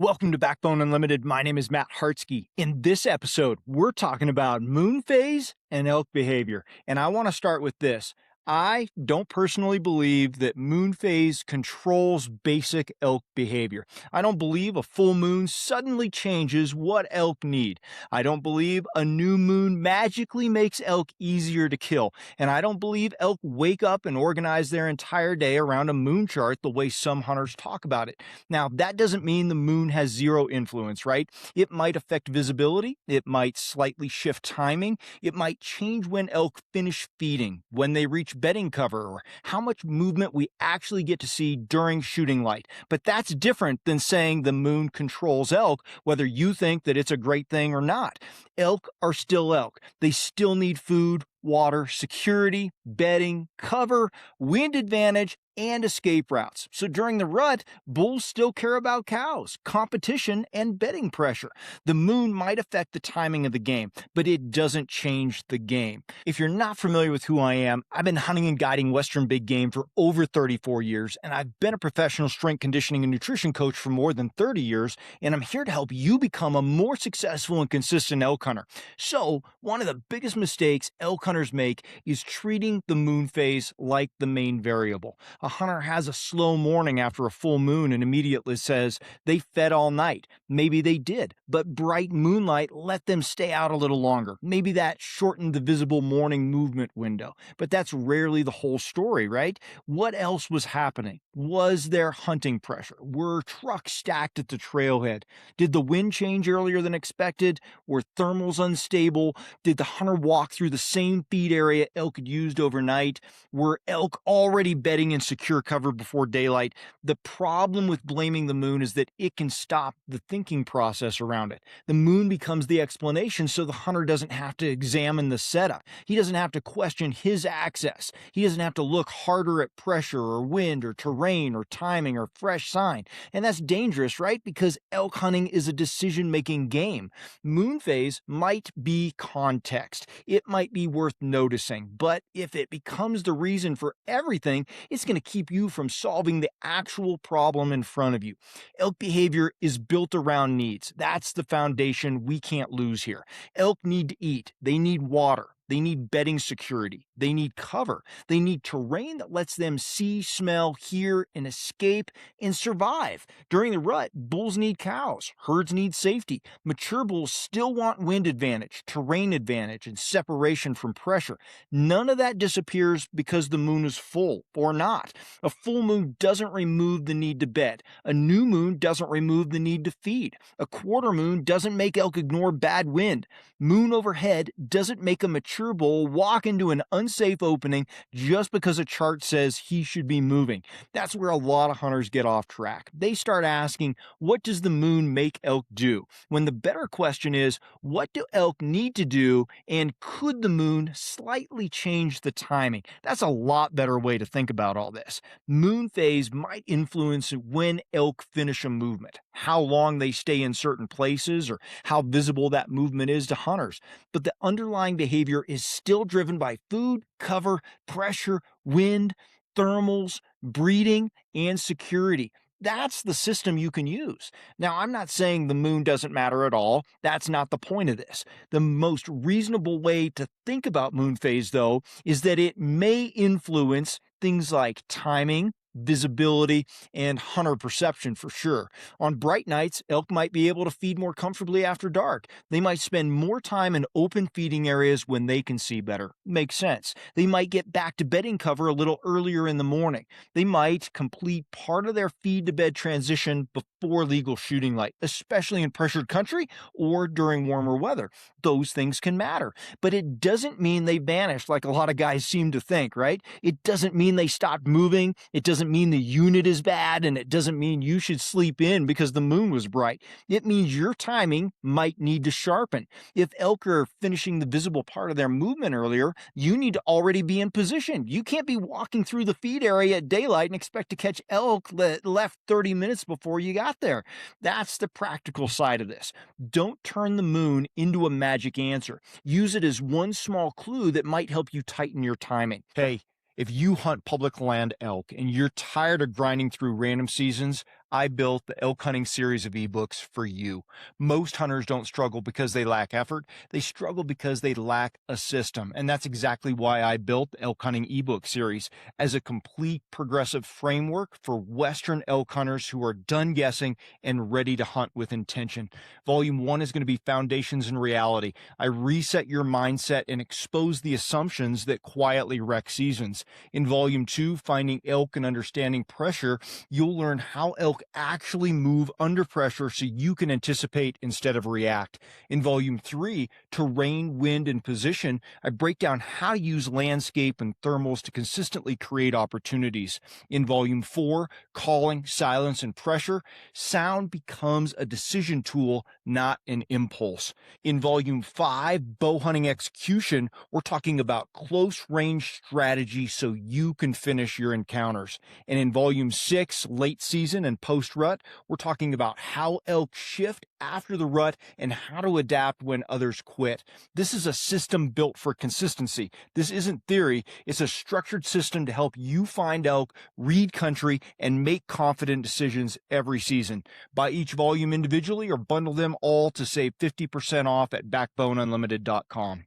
Welcome to Backbone Unlimited. My name is Matt Hartsky. In this episode, we're talking about moon phase and elk behavior. And I want to start with this. I don't personally believe that moon phase controls basic elk behavior. I don't believe a full moon suddenly changes what elk need. I don't believe a new moon magically makes elk easier to kill. And I don't believe elk wake up and organize their entire day around a moon chart the way some hunters talk about it. Now, that doesn't mean the moon has zero influence, right? It might affect visibility. It might slightly shift timing. It might change when elk finish feeding, when they reach bedding cover, or how much movement we actually get to see during shooting light. But that's different than saying the moon controls elk, whether you think that it's a great thing or not. Elk are still elk. They still need food, water, security, bedding, cover, wind advantage, and escape routes. So during the rut, bulls still care about cows, competition, and bedding pressure. The moon might affect the timing of the game, but it doesn't change the game. If you're not familiar with who I am, I've been hunting and guiding Western big game for over 34 years, and I've been a professional strength conditioning and nutrition coach for more than 30 years, and I'm here to help you become a more successful and consistent elk hunter. So, one of the biggest mistakes elk hunters make is treating the moon phase like the main variable. A hunter has a slow morning after a full moon and immediately says they fed all night. Maybe they did, but bright moonlight let them stay out a little longer. Maybe that shortened the visible morning movement window, but that's rarely the whole story, right? What else was happening? Was there hunting pressure? Were trucks stacked at the trailhead? Did the wind change earlier than expected? Were thermals unstable? Did the hunter walk through the same feed area elk had used overnight? Were elk already bedding in secure cover before daylight? The problem with blaming the moon is that it can stop the thinking process around it. The moon becomes the explanation, so the hunter doesn't have to examine the setup. He doesn't have to question his access. He doesn't have to look harder at pressure or wind or terrain or timing or fresh sign. And that's dangerous, right? Because elk hunting is a decision-making game. Moon phase might be context. It might be worth noticing, but if it becomes the reason for everything, it's going to keep you from solving the actual problem in front of you. Elk behavior is built around needs. That's the foundation we can't lose here. Elk need to eat. They need water. They need bedding security. They need cover. They need terrain that lets them see, smell, hear, and escape and survive. During the rut, bulls need cows. Herds need safety. Mature bulls still want wind advantage, terrain advantage, and separation from pressure. None of that disappears because the moon is full or not. A full moon doesn't remove the need to bed. A new moon doesn't remove the need to feed. A quarter moon doesn't make elk ignore bad wind. Moon overhead doesn't make a mature bull walk into an unsafe opening just because a chart says he should be moving. That's where a lot of hunters get off track. They start asking, what does the moon make elk do? When the better question is, what do elk need to do, and could the moon slightly change the timing? That's a lot better way to think about all this. Moon phase might influence when elk finish a movement, how long they stay in certain places, or how visible that movement is to hunters. But the underlying behavior is still driven by food, cover, pressure, wind, thermals, breeding, and security. That's the system you can use. Now, I'm not saying the moon doesn't matter at all. That's not the point of this. The most reasonable way to think about moon phase, though, is that it may influence things like timing, visibility, and hunter perception for sure. On bright nights, elk might be able to feed more comfortably after dark. They might spend more time in open feeding areas when they can see better. Makes sense. They might get back to bedding cover a little earlier in the morning. They might complete part of their feed to bed transition before legal shooting light, especially in pressured country or during warmer weather. Those things can matter, but it doesn't mean they vanished like a lot of guys seem to think, right? It doesn't mean they stopped moving. It doesn't mean the unit is bad, and it doesn't mean you should sleep in because the moon was bright. It means your timing might need to sharpen. If elk are finishing the visible part of their movement earlier, you need to already be in position. You can't be walking through the feed area at daylight and expect to catch elk that left 30 minutes before you got there. That's the practical side of this. Don't turn the moon into a magic answer. Use it as one small clue that might help you tighten your timing. Hey, if you hunt public land elk and you're tired of grinding through random seasons, I built the Elk Hunting series of ebooks for you. Most hunters don't struggle because they lack effort. They struggle because they lack a system. And that's exactly why I built the Elk Hunting E-book Series as a complete progressive framework for Western elk hunters who are done guessing and ready to hunt with intention. Volume 1 is going to be Foundations and Reality. I reset your mindset and expose the assumptions that quietly wreck seasons. In Volume 2, Finding Elk and Understanding Pressure, you'll learn how elk actually move under pressure so you can anticipate instead of react. In Volume 3, Terrain, Wind, and Position, I break down how to use landscape and thermals to consistently create opportunities. In Volume 4, Calling, Silence, and Pressure, sound becomes a decision tool, not an impulse. In Volume 5, Bow Hunting Execution, we're talking about close range strategy so you can finish your encounters. And in Volume 6, Late Season and Post Rut, we're talking about how elk shift after the rut and how to adapt when others quit. This is a system built for consistency. This isn't theory, it's a structured system to help you find elk, read country, and make confident decisions every season. Buy each volume individually or bundle them all to save 50% off at backboneunlimited.com.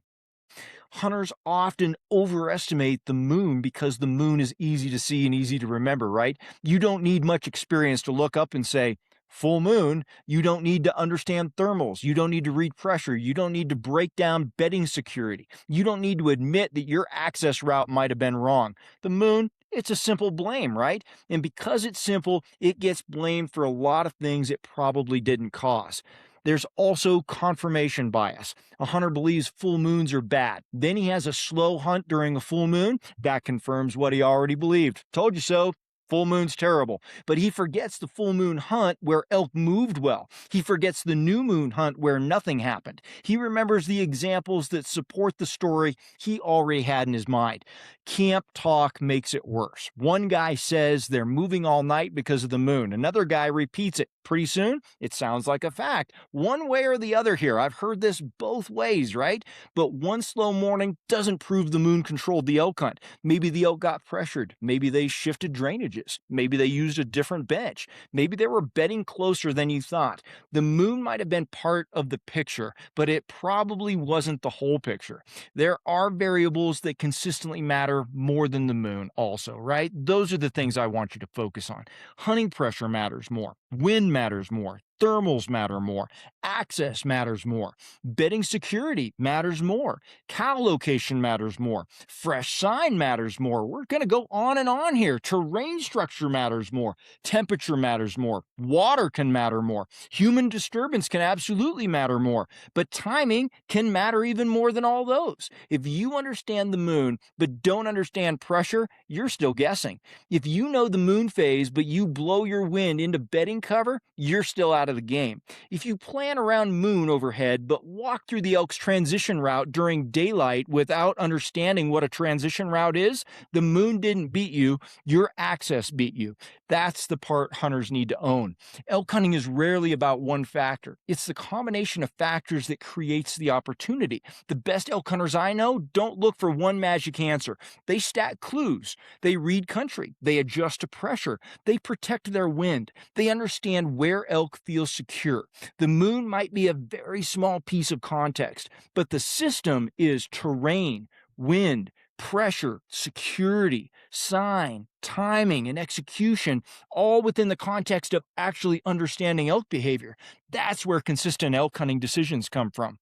Hunters often overestimate the moon because the moon is easy to see and easy to remember, right? You don't need much experience to look up and say, full moon. You don't need to understand thermals. You don't need to read pressure. You don't need to break down bedding security. You don't need to admit that your access route might have been wrong. The moon, it's a simple blame, right? And because it's simple, it gets blamed for a lot of things it probably didn't cause. There's also confirmation bias. A hunter believes full moons are bad. Then he has a slow hunt during a full moon. That confirms what he already believed. Told you so. Full moon's terrible. But he forgets the full moon hunt where elk moved well. He forgets the new moon hunt where nothing happened. He remembers the examples that support the story he already had in his mind. Camp talk makes it worse. One guy says they're moving all night because of the moon. Another guy repeats it. Pretty soon, it sounds like a fact. One way or the other here. I've heard this both ways, right? But one slow morning doesn't prove the moon controlled the elk hunt. Maybe the elk got pressured. Maybe they shifted drainages. Maybe they used a different bench. Maybe they were bedding closer than you thought. The moon might have been part of the picture, but it probably wasn't the whole picture. There are variables that consistently matter more than the moon also, right? Those are the things I want you to focus on. Hunting pressure matters more. Wind matters more. Thermals matter more. Access matters more. Bedding security matters more. Cow location matters more. Fresh sign matters more. We're going to go on and on here. Terrain structure matters more. Temperature matters more. Water can matter more. Human disturbance can absolutely matter more. But timing can matter even more than all those. If you understand the moon but don't understand pressure, you're still guessing. If you know the moon phase but you blow your wind into bedding cover, you're still out of the game. If you plan around moon overhead but walk through the elk's transition route during daylight without understanding what a transition route is, the moon didn't beat you, your access beat you. That's the part hunters need to own. Elk hunting is rarely about one factor. It's the combination of factors that creates the opportunity. The best elk hunters I know don't look for one magic answer. They stack clues. They read country. They adjust to pressure. They protect their wind. They understand where elk feel secure. The moon might be a very small piece of context, but the system is terrain, wind, pressure, security, sign, timing, and execution, all within the context of actually understanding elk behavior. That's where consistent elk hunting decisions come from.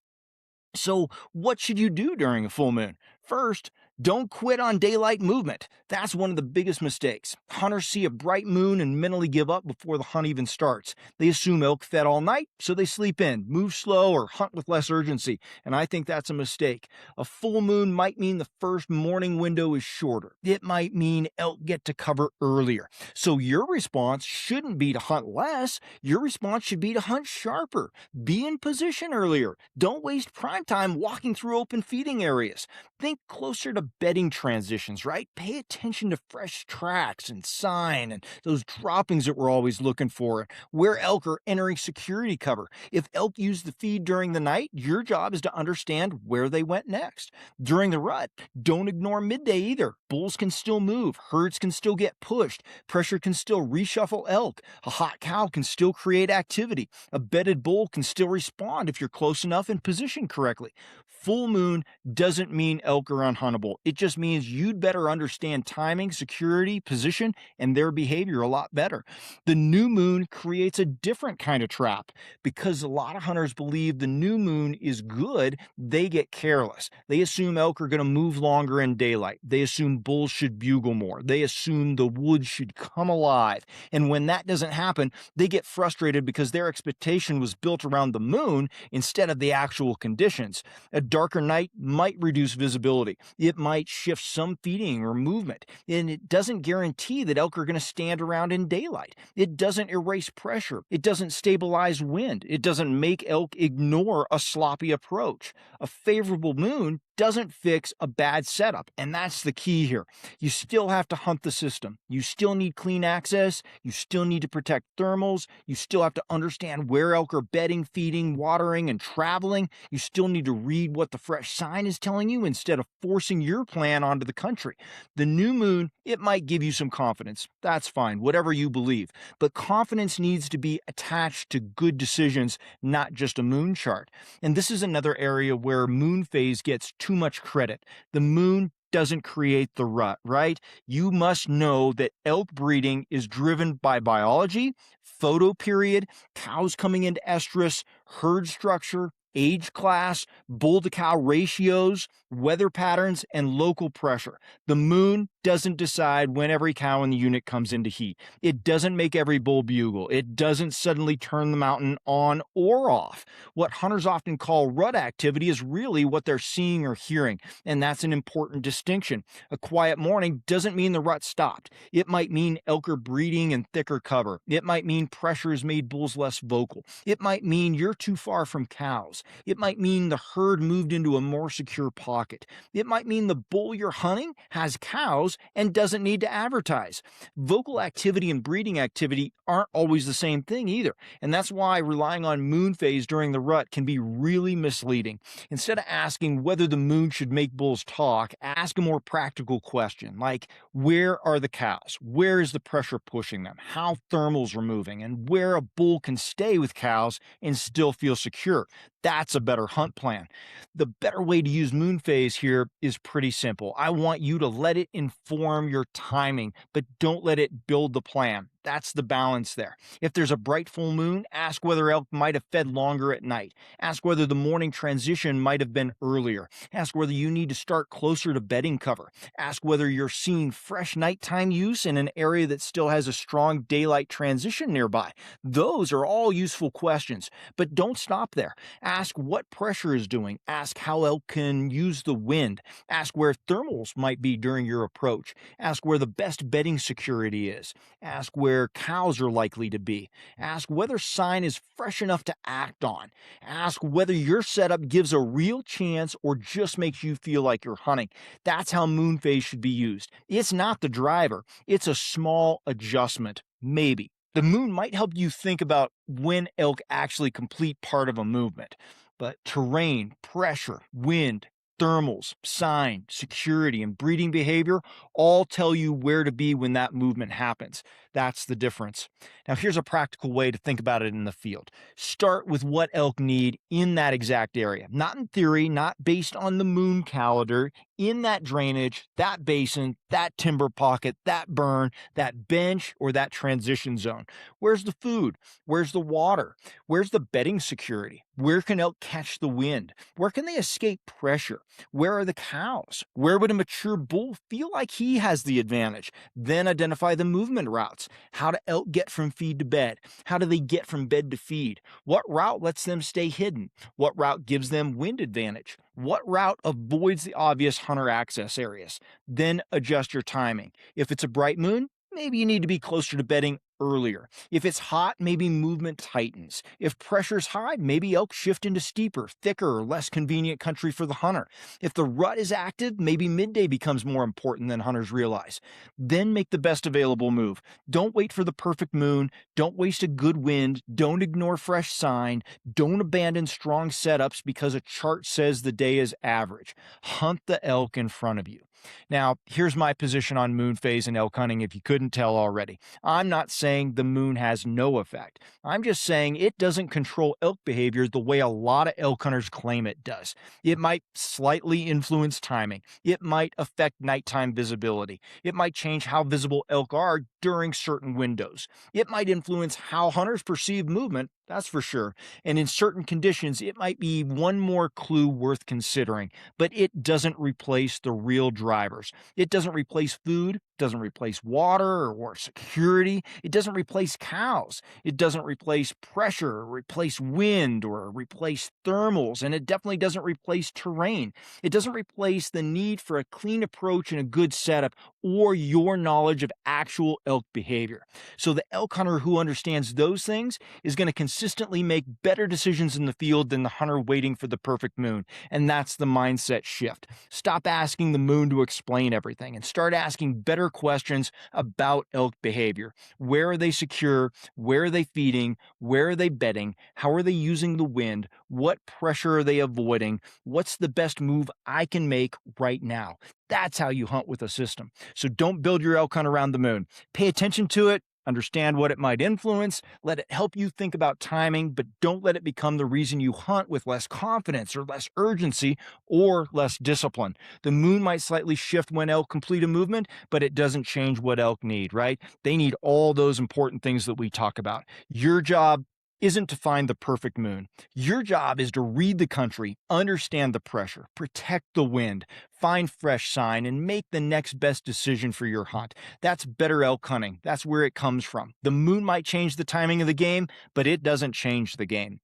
So, what should you do during a full moon? First, don't quit on daylight movement. That's one of the biggest mistakes. Hunters see a bright moon and mentally give up before the hunt even starts. They assume elk fed all night, so they sleep in, move slow, or hunt with less urgency, and I think that's a mistake. A full moon might mean the first morning window is shorter. It might mean elk get to cover earlier. So your response shouldn't be to hunt less. Your response should be to hunt sharper. Be in position earlier. Don't waste prime time walking through open feeding areas. Think closer to of bedding transitions, right? Pay attention to fresh tracks and sign and those droppings that we're always looking for, where elk are entering security cover. If elk use the feed during the night, your job is to understand where they went next. During the rut, don't ignore midday either. Bulls can still move, herds can still get pushed, pressure can still reshuffle elk, a hot cow can still create activity, a bedded bull can still respond if you're close enough and positioned correctly. Full moon doesn't mean elk are unhuntable. It just means you'd better understand timing, security, position, and their behavior a lot better. The new moon creates a different kind of trap. Because a lot of hunters believe the new moon is good, they get careless. They assume elk are going to move longer in daylight. They assume bulls should bugle more. They assume the woods should come alive. And when that doesn't happen, they get frustrated because their expectation was built around the moon instead of the actual conditions. A darker night might reduce visibility. It might shift some feeding or movement. And it doesn't guarantee that elk are going to stand around in daylight. It doesn't erase pressure. It doesn't stabilize wind. It doesn't make elk ignore a sloppy approach. A favorable moon doesn't fix a bad setup, and that's the key here. You still have to hunt the system. You still need clean access. You still need to protect thermals. You still have to understand where elk are bedding, feeding, watering, and traveling. You still need to read what the fresh sign is telling you instead of forcing your plan onto the country. The new moon, it might give you some confidence. That's fine, whatever you believe. But confidence needs to be attached to good decisions, not just a moon chart. And this is another area where moon phase gets too much credit. The moon doesn't create the rut, right? You must know that elk breeding is driven by biology, photo period, cows coming into estrus, herd structure, age class, bull to cow ratios, weather patterns, and local pressure. The moon doesn't decide when every cow in the unit comes into heat. It doesn't make every bull bugle. It doesn't suddenly turn the mountain on or off. What hunters often call rut activity is really what they're seeing or hearing, and that's an important distinction. A quiet morning doesn't mean the rut stopped. It might mean elk are breeding in thicker cover. It might mean pressure has made bulls less vocal. It might mean you're too far from cows. It might mean the herd moved into a more secure pocket. It might mean the bull you're hunting has cows and doesn't need to advertise. Vocal activity and breeding activity aren't always the same thing either, and that's why relying on moon phase during the rut can be really misleading. Instead of asking whether the moon should make bulls talk, ask a more practical question like, where are the cows? Where is the pressure pushing them? How thermals are moving? And where a bull can stay with cows and still feel secure. That's a better hunt plan. The better way to use moon phase here is pretty simple. I want you to let it inform your timing, but don't let it build the plan. That's the balance there. If there's a bright full moon, ask whether elk might have fed longer at night. Ask whether the morning transition might have been earlier. Ask whether you need to start closer to bedding cover. Ask whether you're seeing fresh nighttime use in an area that still has a strong daylight transition nearby. Those are all useful questions, but don't stop there. Ask what pressure is doing. Ask how elk can use the wind. Ask where thermals might be during your approach. Ask where the best bedding security is. Ask where cows are likely to be. Ask whether sign is fresh enough to act on. Ask whether your setup gives a real chance or just makes you feel like you're hunting. That's how moon phase should be used. It's not the driver. It's a small adjustment, maybe. The moon might help you think about when elk actually complete part of a movement, but terrain, pressure, wind, thermals, sign, security, and breeding behavior all tell you where to be when that movement happens. That's the difference. Now, here's a practical way to think about it in the field. Start with what elk need in that exact area. Not in theory, not based on the moon calendar, in that drainage, that basin, that timber pocket, that burn, that bench, or that transition zone. Where's the food? Where's the water? Where's the bedding security? Where can elk catch the wind? Where can they escape pressure? Where are the cows? Where would a mature bull feel like he has the advantage? Then identify the movement routes. How do elk get from feed to bed? How do they get from bed to feed? What route lets them stay hidden? What route gives them wind advantage? What route avoids the obvious hunter access areas? Then adjust your timing. If it's a bright moon, maybe you need to be closer to bedding earlier. If it's hot, maybe movement tightens. If pressure's high, maybe elk shift into steeper, thicker, or less convenient country for the hunter. If the rut is active, maybe midday becomes more important than hunters realize. Then make the best available move. Don't wait for the perfect moon. Don't waste a good wind. Don't ignore fresh sign. Don't abandon strong setups because a chart says the day is average. Hunt the elk in front of you. Now, here's my position on moon phase and elk hunting if you couldn't tell already. I'm not saying the moon has no effect. I'm just saying it doesn't control elk behavior the way a lot of elk hunters claim it does. It might slightly influence timing. It might affect nighttime visibility. It might change how visible elk are during certain windows. It might influence how hunters perceive movement, that's for sure. And in certain conditions, it might be one more clue worth considering, but it doesn't replace the real drivers. It doesn't replace food, doesn't replace water or security. It doesn't replace cows. It doesn't replace pressure, or replace wind, or replace thermals, and it definitely doesn't replace terrain. It doesn't replace the need for a clean approach and a good setup or your knowledge of actual elk behavior. So the elk hunter who understands those things is going to consistently make better decisions in the field than the hunter waiting for the perfect moon. And that's the mindset shift. Stop asking the moon to explain everything and start asking better questions about elk behavior. Where are they secure? Where are they feeding? Where are they bedding? How are they using the wind? What pressure are they avoiding? What's the best move I can make right now? That's how you hunt with a system. So don't build your elk hunt around the moon. Pay attention to it. Understand what it might influence, let it help you think about timing, but don't let it become the reason you hunt with less confidence or less urgency or less discipline. The moon might slightly shift when elk complete a movement, but it doesn't change what elk need, right? They need all those important things that we talk about. Your job isn't to find the perfect moon. Your job is to read the country, understand the pressure, protect the wind, find fresh sign, and make the next best decision for your hunt. That's better elk hunting. That's where it comes from. The moon might change the timing of the game, but it doesn't change the game.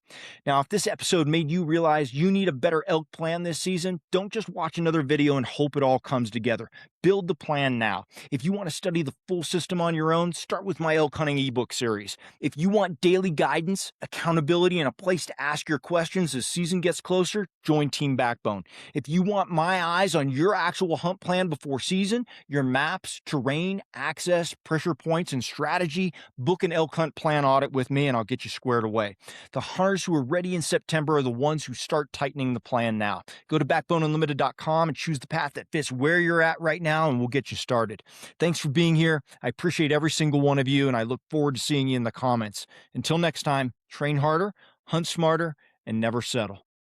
Now, if this episode made you realize you need a better elk plan this season, don't just watch another video and hope it all comes together. Build the plan now. If you want to study the full system on your own, start with my Elk Hunting E-book Series. If you want daily guidance, accountability, and a place to ask your questions as season gets closer, join Team Backbone. If you want my eyes on your actual hunt plan before season, your maps, terrain, access, pressure points, and strategy, book an Elk Hunt Plan Audit with me and I'll get you squared away. The hunters who are ready in September are the ones who start tightening the plan now. Go to backboneunlimited.com and choose the path that fits where you're at right now, and we'll get you started. Thanks for being here. I appreciate every single one of you, and I look forward to seeing you in the comments. Until next time, train harder, hunt smarter, and never settle.